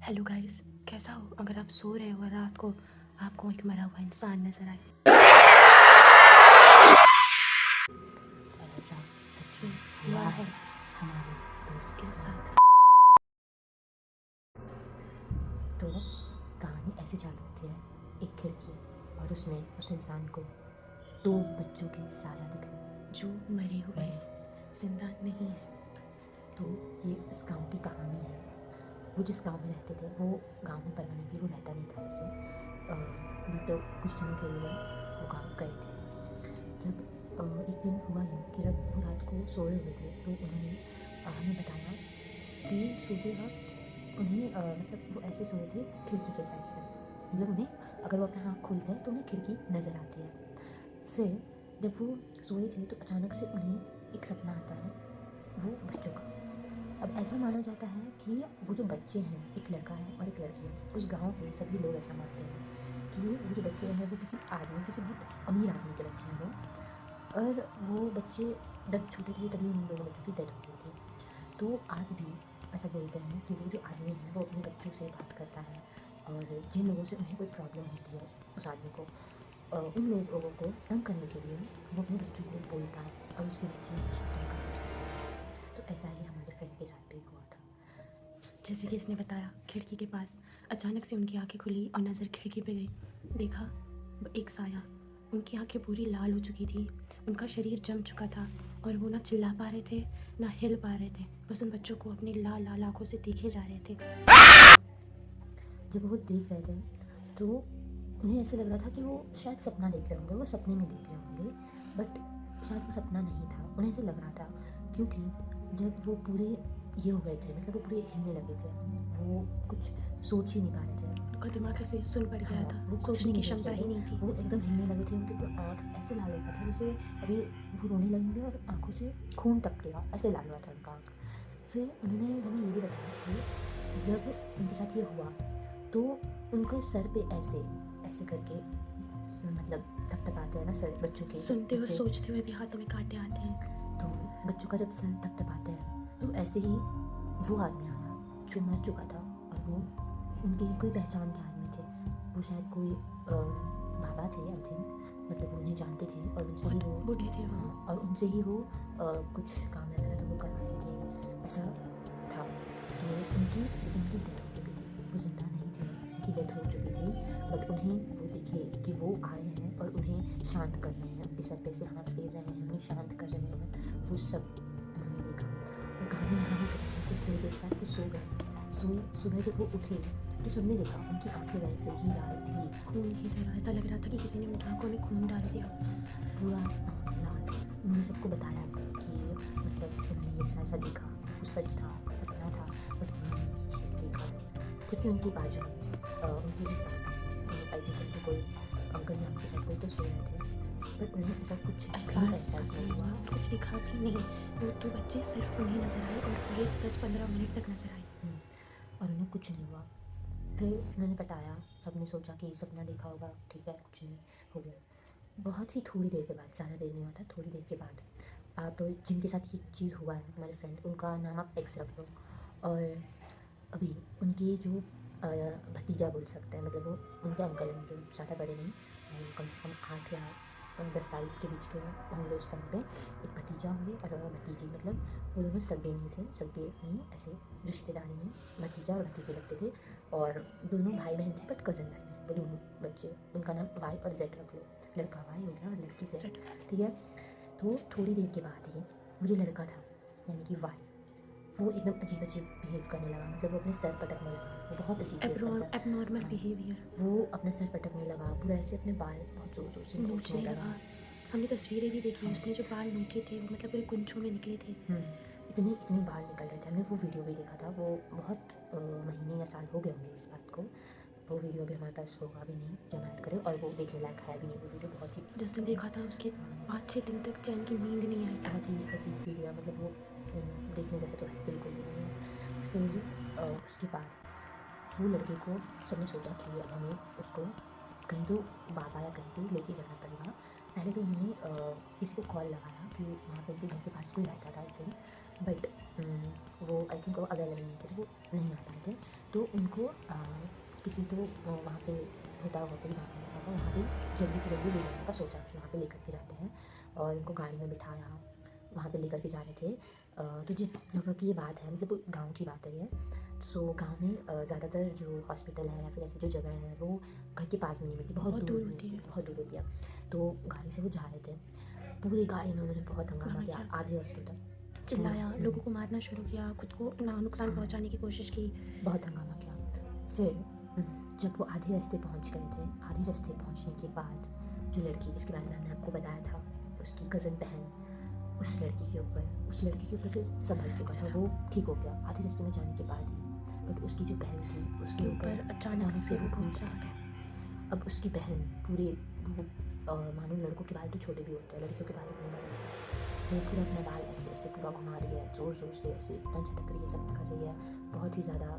Hello guys, कैसा हो? अगर आप सो रहे हो और रात को आपको एक मरा हुआ इंसान नजर आए, ऐसा सच में हुआ हुआ है है हमारे दोस्त के के साथ। साथ। तो कहानी ऐसे चालू होती है, एक खिड़की और उसमें उस इंसान को दो बच्चों के साया दिख रहे हैं जो मरे हुए मरे। जिंदा नहीं है। तो ये उस गांव की कहानी है। वो जिस गांव में रहते थे वो गांव में परमानेंटली वो रहता नहीं था वैसे, बट कुछ दिनों के लिए वो गांव गए थे। जब एक दिन हुआ यूँ कि जब वो रात को सोए हुए थे तो उन्होंने हमें बताया कि सोते वक्त उन्हें मतलब वो ऐसे सोए थे खिड़की के साइड से, मतलब उन्हें अगर वो अपना आँख खोलते हैं तो उन्हें खिड़की नज़र आती है। फिर जब वो सोए थे तो अचानक से उन्हें एक सपना आता है वो बच्चों का। अब ऐसा माना जाता है कि वो जो बच्चे हैं, एक लड़का है और एक लड़की है, उस गांव के सभी लोग ऐसा मानते हैं कि वो जो बच्चे हैं वो किसी आदमी, किसी बहुत अमीर आदमी के बच्चे हैं वो। और वो बच्चे जब छोटे थे तभी उन दोनों बच्चों की डेथ हो गई थी। तो आज भी ऐसा बोलते हैं कि वो जो आदमी है वो अपने बच्चों से बात करता है, और जिन लोगों से उन्हें कोई प्रॉब्लम होती है उस आदमी को, उन लोगों को तंग करने के लिए वो अपने बच्चों को बोलता है और उसके बच्चे उसको तंग करते हैं। तो ऐसा ही हमारे फ्रेंड के साथ भी हुआ था। जैसे कि इसने बताया, खिड़की के पास अचानक से उनकी आंखें खुली और नज़र खिड़की पे गई। देखा एक साया। उनकी आंखें पूरी लाल हो चुकी थी, उनका शरीर जम चुका था और वो ना चिल्ला पा रहे थे ना हिल पा रहे थे। बस उन बच्चों को अपनी लाल लाल आंखों से देखे जा रहे थे। जब वो देख रहे थे तो उन्हें ऐसे लग रहा था कि वो शायद सपना देख रहे होंगे, वो सपने में देख रहे होंगे, बट शायद वो सपना नहीं था। उन्हें ऐसे लग रहा था क्योंकि जब वो पूरे ये हो गए थे, मतलब वो पूरे हिलने लगे थे, वो कुछ सोच ही नहीं पा रहे थे। उनका दिमाग ऐसे सुन पड़ गया हाँ, था, वो कुछ सोचने भी की नहीं सोच क्षमता रहे ही थे, नहीं थी। वो एकदम हिलने लगे थे। उनकी पूरा आँख ऐसे लाल हो गया था जैसे अभी वो रोने लगेंगे और आँखों से खून टपकेगा, ऐसे लाल हुआ था उनका आँख। फिर उन्होंने हमें ये भी बताया कि जब उनके साथ ये हुआ तो उनके सर पे ऐसे ऐसे करके, मतलब थपथपाते हैं ना सर बच्चों के, जब सुनते और बच्चे, सोचते हुए भी हाथों में कांटे आते हैं। तो बच्चों का जब सर थपथपाते हैं तो ऐसे ही वो आदमी आया जो मर चुका था, और वो उनके ही कोई पहचान के आदमी थे। वो शायद कोई बाबा थे आई थिंक, मतलब वो उन्हें जानते थे और उनसे ही बहुत वो, बूढ़े थे वो। हाँ, और उनसे ही वो कुछ काम रहता था तो वो करवाते थे, ऐसा था। तो उनकी उनकी डेथ हो चुकी थी, वो जिंदा नहीं थे, उनकी डेथ हो चुकी थी। बट उन्हें वो दिखे कि वो आए हैं और उन्हें शांत कर रहे हैं, उनके सर पे से हाथ फेर रहे हैं, उन्हें शांत कर रहे हैं, वो सब उन्होंने देखा। और कहानी यहाँ भी खत्म है। फिर थोड़ी देर बाद वो सो गए। सोए सुबह जब वो उठे तो सबने देखा उनकी आंखें वैसे ही लाल थी, खून की तरह ऐसा लग रहा था कि किसी ने उनकी आंखों में खून डाल दिया। पूरा आँख लाल। उन्होंने सबको बताया कि मतलब उन्होंने ये ऐसा ऐसा देखा, वो सच था, सपना था, बट उन्होंने ये चीज़ देखा है। जबकि उनके बाजू में उनके ही साथ आई थिंक उनके कोई अंकल या उनके साथ कोई तो सो रहे थे, बट उन्हें ऐसा कुछ भी एहसास नहीं हुआ। और कुछ दिखा भी नहीं। वो दो बच्चे सिर्फ उन्हें नजर आए और ये 10-15 मिनट तक नजर आए। और उन्हें कुछ नहीं हुआ। फिर उन्होंने बताया, सबने सोचा कि सपना देखा होगा, ठीक है कुछ नहीं, हो गया। बहुत ही थोड़ी देर के बाद, ज़्यादा देर नहीं हुआ था, थोड़ी देर के बाद आप जिनके साथ ये चीज़ हुआ है, हमारे फ्रेंड, उनका नाम आप एक्स रख लो। और अभी उनके जो भतीजा बोल सकते हैं, मतलब वो उनके अंकल हैं जो ज़्यादा बड़े नहीं, कम से कम 8 या 10 साल के बीच के होंगे उस टाइम पे। एक भतीजा होंगे और भतीजी, मतलब वो दोनों सगे नहीं थे, सगे नहीं, ऐसे रिश्तेदारी में भतीजा और भतीजी लगते थे। और दोनों भाई बहन थे बट कज़न भाई बहन, वो दोनों बच्चे, उनका नाम वाई और जेड रख लो। लड़का वाई हो गया और लड़की जेड, सेट। ठीक है। तो थोड़ी देर के बाद ही वो जो लड़का था यानी कि वाई, वो एकदम अजीब अजीब बिहेव करने लगा, मतलब वो अपने सर पटकने लगा, वो बहुत अजीब बिहेव करता है। एबनॉर्मल हाँ, बिहेवियर। वो अपना सर पटकने लगा, पूरा ऐसे अपने बाल बहुत ज़ोर ज़ोर से नोचने नोचने लगा। लगा। हमने तस्वीरें भी देखी, हाँ, उसने जो बाल नोचे थे वो मतलब पूरे गुंछों में निकले थे। इतने इतने बाल निकल रहे थे। हमने वो वीडियो भी देखा था, वो बहुत महीने या साल हो गए होंगे इस बात को। वो वीडियो भी हमारे पास होगा भी नहीं जो हम ऐड करें, और वो देखने लायक है भी नहीं। वो वीडियो बहुत ही, जिस दिन देखा था उसके 5-6 दिन तक चैन की नींद नहीं आई थी। बहुत ही अजीब वीडियो है, मतलब वो देखने जैसे तो है बिल्कुल भी नहीं है। फिर उसके बाद वो लड़के को सबने सोचा कि अब हमें उसको कहीं तो बाबा या कहीं पे लेके जाना पड़ेगा। पहले तो उन्होंने किसी को कॉल लगाया कि वहाँ पे उनके घर के पास कोई रहता था आई थिंक, बट वो आई थिंक वो अवेलेबल नहीं थे, तो वो नहीं आ पाए थे। तो उनको किसी तो वहाँ पे होता होगा कोई भागा होगा, वहाँ पे जल्दी से जल्दी ले जाने का सोचा कि वहाँ पे लेकर के जाते हैं, और उनको गाड़ी में बिठाया, वहाँ पे लेकर के जा रहे थे। तो जिस जगह की ये बात है, मतलब गांव की बात है ये। सो गांव में ज़्यादातर जो हॉस्पिटल है या फिर ऐसी जो जगह है वो घर के पास में नहीं मिलती, बहुत दूर होती है। बहुत दूर होती है। तो गाड़ी से वो जा रहे थे, पूरी गाड़ी में उन्होंने बहुत हंगामा हंगामा किया किया। आधे रास्ते तक, चिल्लाया, लोगों को मारना शुरू किया, खुद को नुकसान पहुंचाने की कोशिश की। बहुत हंगामा किया। फिर जब वो आधे रास्ते पहुंच गए थे, आधे रास्ते पहुंचने के बाद जो लड़की जिसके बारे में मैंने आपको बताया था, उसकी कज़न बहन उस लड़की के ऊपर से संभल चुका था, वो ठीक हो गया आधे रास्ते में जाने के बाद ही। बट उसकी जो बहन थी उसके ऊपर अचानक से वो भूत आ गया। अब उसकी बहन पूरे वो मानो लड़कों के बाल तो छोटे भी होते हैं, लड़कियों के बाल इतने बड़े होते हैं, वो पूरा अपना बाल ऐसे ऐसे पूरा घुमा रही है, ज़ोर ज़ोर से ऐसे इतना झटक रही है, सब कर रही है, बहुत ही ज़्यादा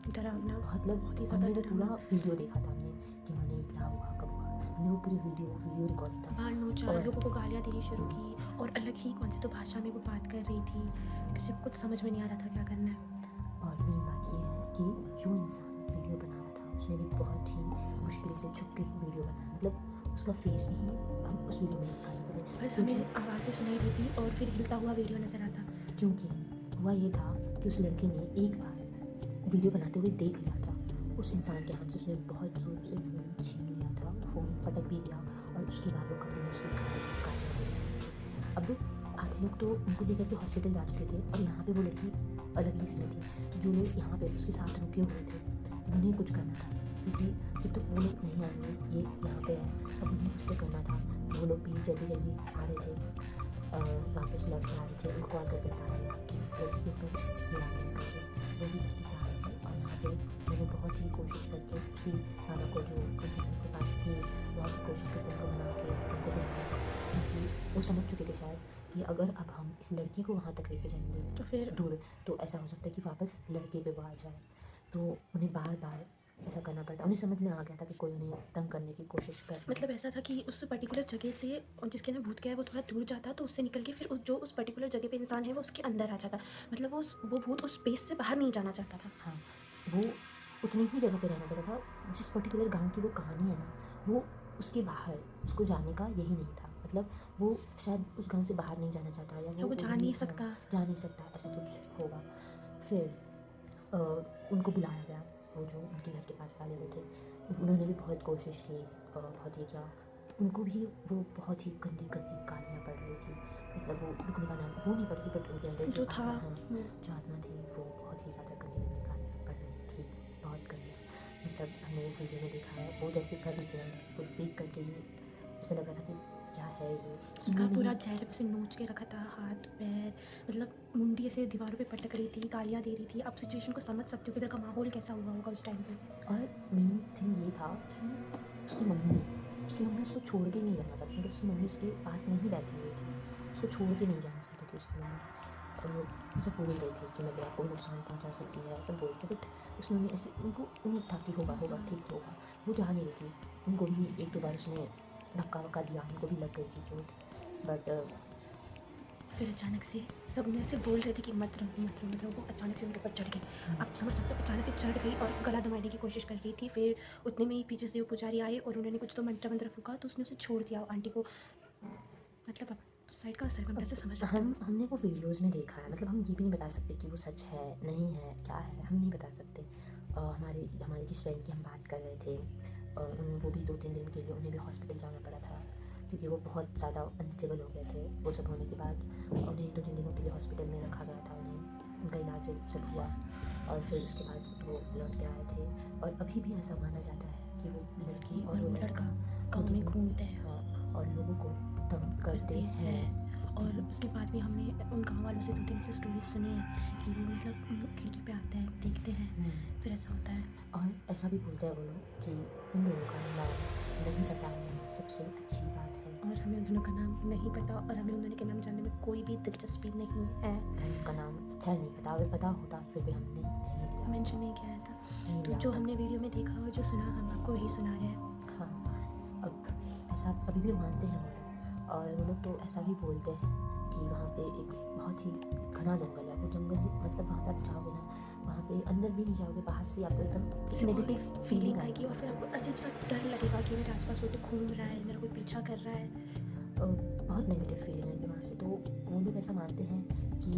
डरावना, बहुत ही ज़्यादा। हमने पूरा वीडियो देखा था हमने कि उन्होंने क्या हुआ कब हुआ, हमने वो पूरी वीडियो रिकॉर्ड था। बाल नोचा, लोगों को गालियाँ देनी शुरू की, और अलग ही कौन सी तो भाषा में वो बात कर रही थी, किसी को कुछ समझ में नहीं आ रहा था क्या करना है। और मेन बात ये है कि जो इंसान वीडियो बना रहा था उसने भी बहुत ही मुश्किल से छुप के वीडियो बनाया, मतलब उसका फेस भी हम उस वीडियो में नहीं दिखा सकते थे, बस हमें आवाज़ें सुनाई देती और फिर हिलता हुआ वीडियो नज़र आता। क्योंकि हुआ ये था कि उस लड़के ने एक बार वीडियो बनाते हुए देख लिया था उस इंसान के हाथ से, उसने बहुत ज़ोर से फ़ोन छीन लिया था, फ़ोन पटक भी दिया, और उसके बाद वो कंटिन्यूसली गालियाँ दे रही थी। अब आधे लोग तो उनको लेकर के हॉस्पिटल जा चुके थे, और यहाँ पे वो लड़की अलग ही इसमें थी, तो जो लोग यहाँ पे उसके साथ रुके हुए थे उन्हें कुछ करना था, क्योंकि जब तक वो लोग नहीं आएंगे ये यहाँ पे है, अब उन्हें कुछ तो करना था। वो लोग भी जल्दी जल्दी आ रहे थे, वापस लौट के आ रहे थे, उनको कॉल करके बता रहे थे कि लड़की के ऊपर ये आ गया करके, वो भी जल्दी से आ रहे थे। और यहाँ पे मैंने बहुत ही कोशिश करके उसी खाना को जो उनके घर के पास थी, बहुत ही कोशिश करके उनको मना के उनको बुलाया, क्योंकि वो समझ चुके थे शायद कि अगर अब हम इस लड़की को वहाँ तक लेके जाएंगे तो फिर दूर, तो ऐसा हो सकता है कि वापस लड़के पे वो आ जाए। तो उन्हें बार बार ऐसा करना पड़ता, उन्हें समझ में आ गया था कि कोई उन्हें तंग करने की कोशिश कर रहा है। मतलब ऐसा था कि उस पर्टिकुलर जगह से जिसके ना भूत गया है वो थोड़ा दूर जाता, तो उससे निकल के फिर जो उस पर्टिकुलर जगह पे इंसान है वो उसके अंदर आ जाता, मतलब वो भूत उस स्पेस से बाहर नहीं जाना चाहता था। हाँ, वो उतनी ही जगह पे रहना चाहता था, जिस पर्टिकुलर गांव की वो कहानी है ना, वो उसके बाहर उसको जाने का यही नहीं था, मतलब वो शायद उस गांव से बाहर नहीं जाना चाहता, या वो जा नहीं सकता। जा नहीं सकता, ऐसा कुछ होगा। फिर उनको बुलाया गया, वो जो उनके घर के पास वाले हुए थे, उन्होंने भी बहुत कोशिश की, बहुत ही किया, उनको भी वो बहुत ही गंदी गंदी गालियाँ पड़ रही थी, मतलब वो रुकने का नाम वो नहीं पड़ रही, बट उनके अंदर जो था जो आत्मा थी वो बहुत ही ज़्यादा गंदी गंदी गालियाँ पड़ रही थी, बहुत गंदी। मतलब हमने वो वीडियो में देखा है, वो जैसे कर रही थी वो देख करके ही ऐसा लग रहा था कि क्या है ये, उनका पूरा चेहरे से नोच के रखा था, हाथ पैर, मतलब मुंडी ऐसे दीवारों पे पटक रही थी, गालियाँ दे रही थी। अब सिचुएशन को समझ सकते हो कि इधर का माहौल कैसा हुआ होगा उस टाइम पे। और मेन थिंग ये था कि उसकी मम्मी उसको छोड़ के नहीं जाना चाहती, मतलब उसकी मम्मी उसके पास में ही बैठी हुई थी, उसको छोड़ के नहीं जाना चाहती थी उसकी मम्मी, और वो सब बोल रही थी कि मतलब आपको नुकसान पहुंचा सकती है, सब बोल रही थी, बट उसकी मम्मी ऐसे उनको उम्मीद था कि होगा ठीक होगा, वो जा नहीं रही थी। उनको भी एक दो बार उसने धक्का वक्का दिया, उनको भी लग गई थी चोट, बट फिर अचानक से सब उन्हें ऐसे बोल रहे थे कि मत रहो, वो अचानक से उनके ऊपर चढ़ गई। आप समझ सकते हो, अचानक से चढ़ गई और गला दबाने की कोशिश कर रही थी। फिर उतने में ही पीछे से वो पुजारी आए और उन्होंने कुछ तो मंत्र मंत्र फूका, तो उसने उसे छोड़ दिया आंटी को। मतलब आप साइड का असर कम से समझ सकते हो। हमने वो वीडियोज़ में देखा है, मतलब हम ये भी नहीं बता सकते कि वो सच है नहीं है क्या है, हम नहीं बता सकते। हमारे जिस फ्रेंड की हम बात कर रहे थे, वो भी 2-3 दिन के लिए उन्हें भी हॉस्पिटल जाना पड़ा था, क्योंकि वो बहुत ज़्यादा अनस्टेबल हो गए थे। वो सब होने के बाद उन्हें 2-3 दिनों के लिए हॉस्पिटल में रखा गया था, उन्हें उनका इलाज सब हुआ, और फिर उसके बाद वो लौट के आए थे। और अभी भी ऐसा माना जाता है कि वो लड़की और वो लड़का गाँव में घूमते हैं। हाँ, और लोगों को तंग करते हैं। और उसके बाद भी हमने उन गाँव वालों से 2-3 ऐसे स्टोरीज सुने हैं कि वो मतलब उन लोग खिड़की पे आते हैं, देखते हैं, फिर ऐसा होता है। और ऐसा भी बोलते हैं वो लोग कि उन लोगों का नाम नहीं पता है, सबसे अच्छी बात है। और हमें उन दोनों का नाम नहीं पता, और हमें उन दोनों के नाम जानने में कोई भी दिलचस्पी नहीं है। उनका नाम अच्छा नहीं पता, अगर पता होता फिर भी हमने नहीं लिया, मेंशन नहीं किया था। नहीं तो लिया जो था। हमने वीडियो में देखा और जो सुना, हम आपको वही सुना रहे हैं। हाँ, अब ऐसा अभी भी मानते हैं वो लोग, और वो लोग तो ऐसा भी बोलते हैं कि वहाँ पे एक बहुत ही घना जंगल है, वो जंगल मतलब वहाँ पे आप जाओगे ना वहाँ पे अंदर भी नहीं जाओगे, बाहर से आपको एकदम सिर्फ नेगेटिव फीलिंग फीलिंग आएगी और फिर आपको अजीब सा डर लगेगा कि मेरे आसपास कोई तो घूम रहा है, मेरा कोई पीछा कर रहा है। बहुत नेगेटिव फीलिंग आएगी वहाँ से। तो वो लोग ऐसा मानते हैं कि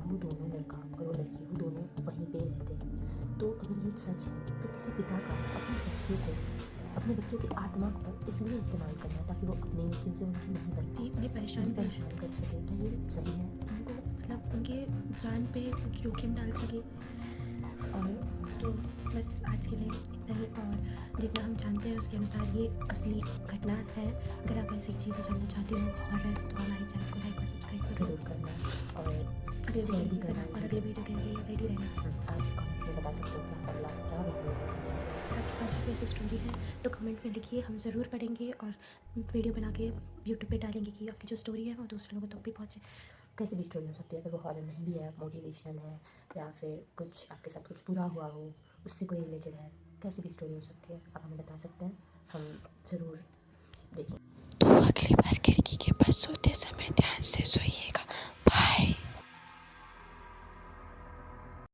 वो दोनों लड़का और वो लड़की, वो दोनों वहीं पे रहते हैं। तो अगर ये सच है तो किसी पिता का अपने बच्चों की आत्मा को इसलिए इस्तेमाल करना है ताकि वो अपने जिनसे उनकी नहीं बनती, उन्हें परेशान कर सके। तो ये सही है। उनको मतलब उनके जान पे कुछ जोखिम डाल सके। और तो बस आज के लिए इतना ही, और जितना हम जानते हैं उसके अनुसार ये असली घटना है। अगर आप ऐसी चीज़ें जानना चाहते हो हॉरर, तो हमारे चैनल को लाइक और सब्सक्राइब ज़रूर करना और शेयर भी करना। और अगले वीडियो के लिए रेडी रहना। आप कमेंट में बता सकते हो कि अगला क्या वीडियो देखना चाहते हो। अगर आपके पास कोई ऐसी स्टोरी है तो कमेंट में लिखिए, हम ज़रूर पढ़ेंगे और वीडियो बना के यूट्यूब पे डालेंगे कि आपकी जो स्टोरी है वो दूसरे लोगों तक भी पहुँचे। कैसी भी स्टोरी हो सकती है, अगर वो हॉरर नहीं भी है, मोटिवेशनल है, या फिर कुछ आपके साथ कुछ बुरा हुआ हो, उससे कोई रिलेटेड है, कैसी भी स्टोरी हो सकती है, आप हमें बता सकते हैं, हम ज़रूर देखेंगे।